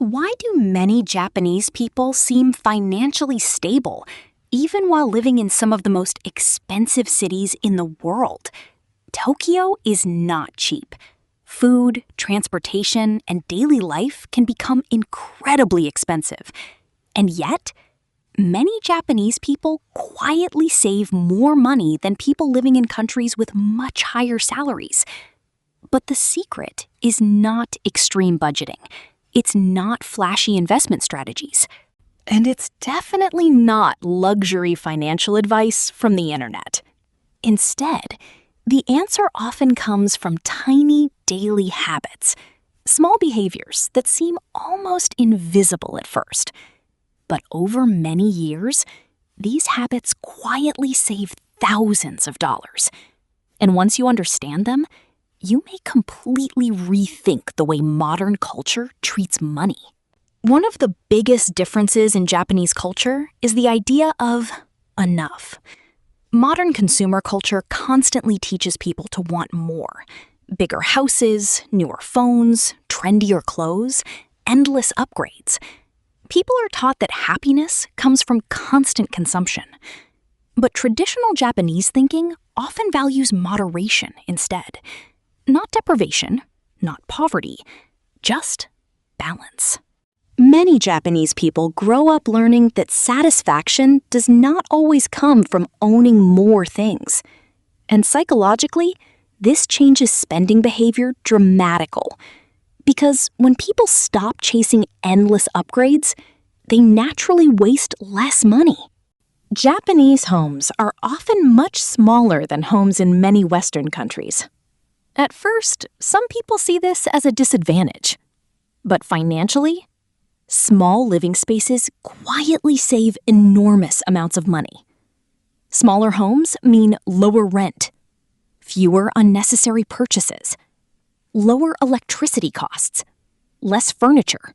Why do many Japanese people seem financially stable, even while living in some of the most expensive cities in the world? Tokyo is not cheap. Food, transportation, and daily life can become incredibly expensive. And yet, many Japanese people quietly save more money than people living in countries with much higher salaries. But the secret is not extreme budgeting. It's not flashy investment strategies. And it's definitely not luxury financial advice from the internet. Instead, the answer often comes from tiny daily habits, small behaviors that seem almost invisible at first. But over many years, these habits quietly save thousands of dollars. And once you understand them, you may completely rethink the way modern culture treats money. One of the biggest differences in Japanese culture is the idea of enough. Modern consumer culture constantly teaches people to want more. Bigger houses, newer phones, trendier clothes, endless upgrades. People are taught that happiness comes from constant consumption. But traditional Japanese thinking often values moderation instead. Not deprivation, not poverty, just balance. Many Japanese people grow up learning that satisfaction does not always come from owning more things. And psychologically, this changes spending behavior dramatically. Because when people stop chasing endless upgrades, they naturally waste less money. Japanese homes are often much smaller than homes in many Western countries. At first, some people see this as a disadvantage. But financially, small living spaces quietly save enormous amounts of money. Smaller homes mean lower rent, fewer unnecessary purchases, lower electricity costs, less furniture,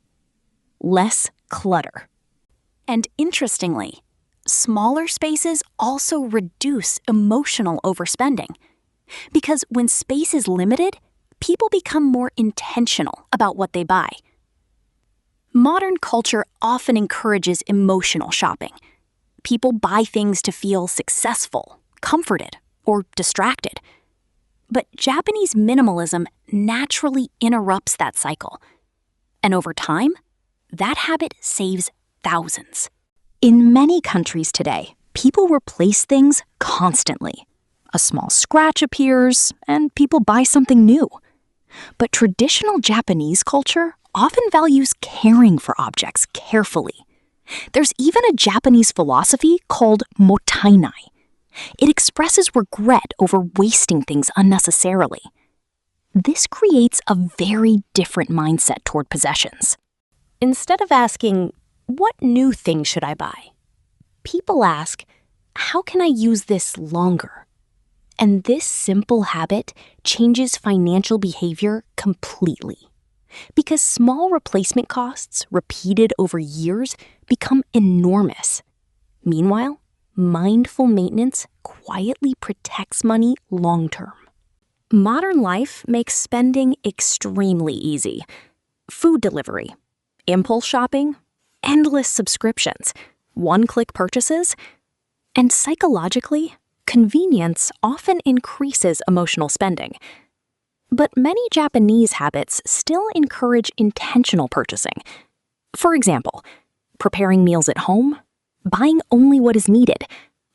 less clutter. And interestingly, smaller spaces also reduce emotional overspending. Because when space is limited, people become more intentional about what they buy. Modern culture often encourages emotional shopping. People buy things to feel successful, comforted, or distracted. But Japanese minimalism naturally interrupts that cycle. And over time, that habit saves thousands. In many countries today, people replace things constantly. A small scratch appears, and people buy something new. But traditional Japanese culture often values caring for objects carefully. There's even a Japanese philosophy called mottainai. It expresses regret over wasting things unnecessarily. This creates a very different mindset toward possessions. Instead of asking, "What new thing should I buy?" people ask, "How can I use this longer?" And this simple habit changes financial behavior completely. Because small replacement costs, repeated over years, become enormous. Meanwhile, mindful maintenance quietly protects money long-term. Modern life makes spending extremely easy. Food delivery, impulse shopping, endless subscriptions, one-click purchases, and psychologically, convenience often increases emotional spending. But many Japanese habits still encourage intentional purchasing. For example, preparing meals at home, buying only what is needed,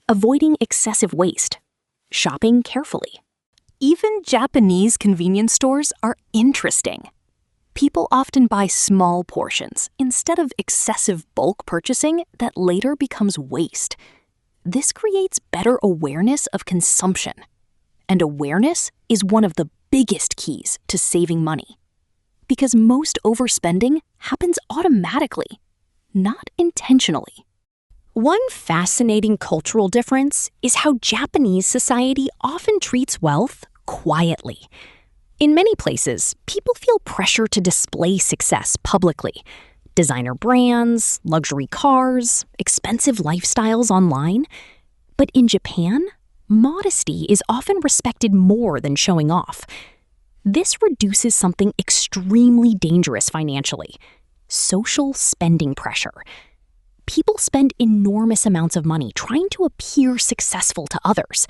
avoiding excessive waste, shopping carefully. Even Japanese convenience stores are interesting. People often buy small portions instead of excessive bulk purchasing that later becomes waste. This creates better awareness of consumption. And awareness is one of the biggest keys to saving money. Because most overspending happens automatically, not intentionally. One fascinating cultural difference is how Japanese society often treats wealth quietly. In many places, people feel pressure to display success publicly. Designer brands, luxury cars, expensive lifestyles online. But in Japan, modesty is often respected more than showing off. This reduces something extremely dangerous financially: social spending pressure. People spend enormous amounts of money trying to appear successful to others.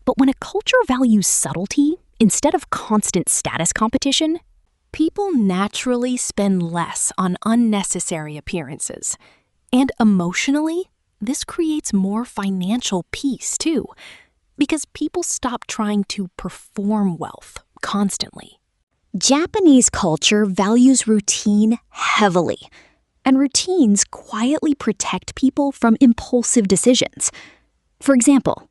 But when a culture values subtlety instead of constant status competition, people naturally spend less on unnecessary appearances. And emotionally, this creates more financial peace too, because people stop trying to perform wealth constantly. Japanese culture values routine heavily, and routines quietly protect people from impulsive decisions. For example,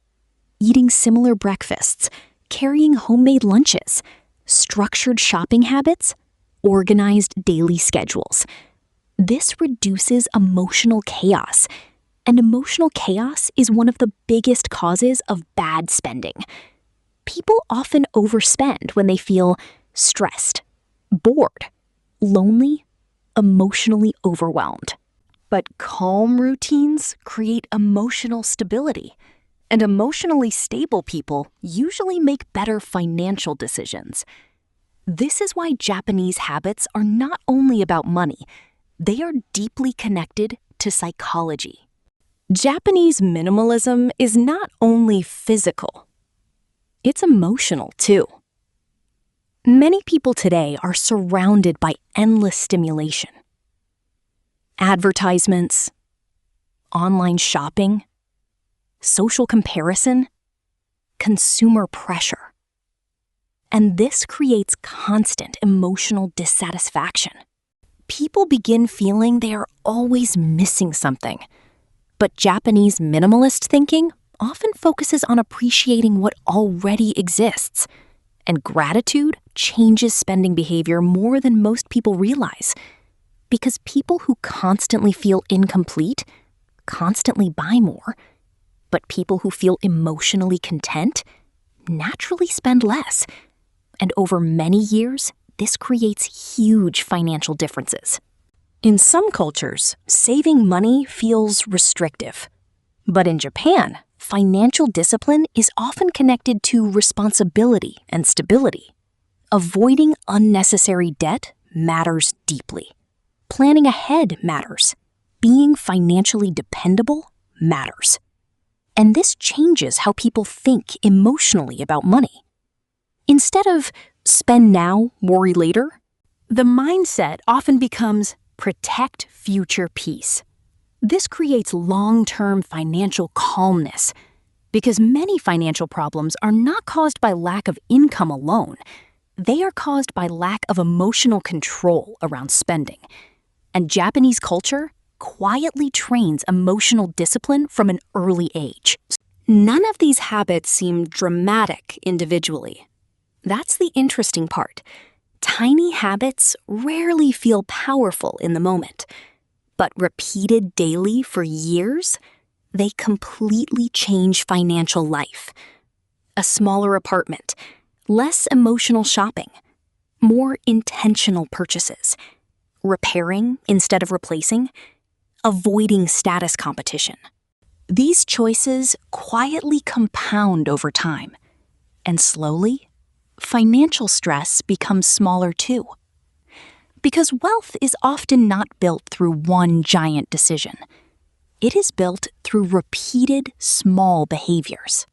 eating similar breakfasts, carrying homemade lunches, structured shopping habits, organized daily schedules. This reduces emotional chaos, and emotional chaos is one of the biggest causes of bad spending. People often overspend when they feel stressed, bored, lonely, emotionally overwhelmed. But calm routines create emotional stability, and emotionally stable people usually make better financial decisions. This is why Japanese habits are not only about money, they are deeply connected to psychology. Japanese minimalism is not only physical, it's emotional too. Many people today are surrounded by endless stimulation. Advertisements, online shopping, social comparison, consumer pressure. And this creates constant emotional dissatisfaction. People begin feeling they are always missing something. But Japanese minimalist thinking often focuses on appreciating what already exists. And gratitude changes spending behavior more than most people realize. Because people who constantly feel incomplete constantly buy more. But people who feel emotionally content naturally spend less. And over many years, this creates huge financial differences. In some cultures, saving money feels restrictive. But in Japan, financial discipline is often connected to responsibility and stability. Avoiding unnecessary debt matters deeply. Planning ahead matters. Being financially dependable matters. And this changes how people think emotionally about money. Instead of spend now, worry later, the mindset often becomes protect future peace. This creates long-term financial calmness because many financial problems are not caused by lack of income alone. They are caused by lack of emotional control around spending. And Japanese culture quietly trains emotional discipline from an early age. None of these habits seem dramatic individually. That's the interesting part. Tiny habits rarely feel powerful in the moment, but repeated daily for years, they completely change financial life. A smaller apartment, less emotional shopping, more intentional purchases, repairing instead of replacing, avoiding status competition. These choices quietly compound over time, and slowly, financial stress becomes smaller too. Because wealth is often not built through one giant decision. It is built through repeated small behaviors.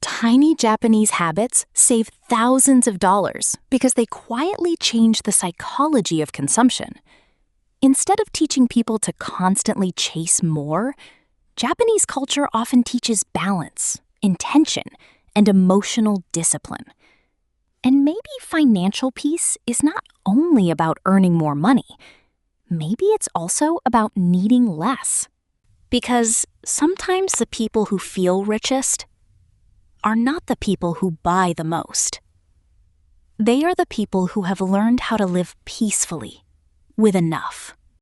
Tiny Japanese habits save thousands of dollars because they quietly change the psychology of consumption. Instead of teaching people to constantly chase more, Japanese culture often teaches balance, intention, and emotional discipline. And maybe financial peace is not only about earning more money. Maybe it's also about needing less. Because sometimes the people who feel richest are not the people who buy the most. They are the people who have learned how to live peacefully with enough.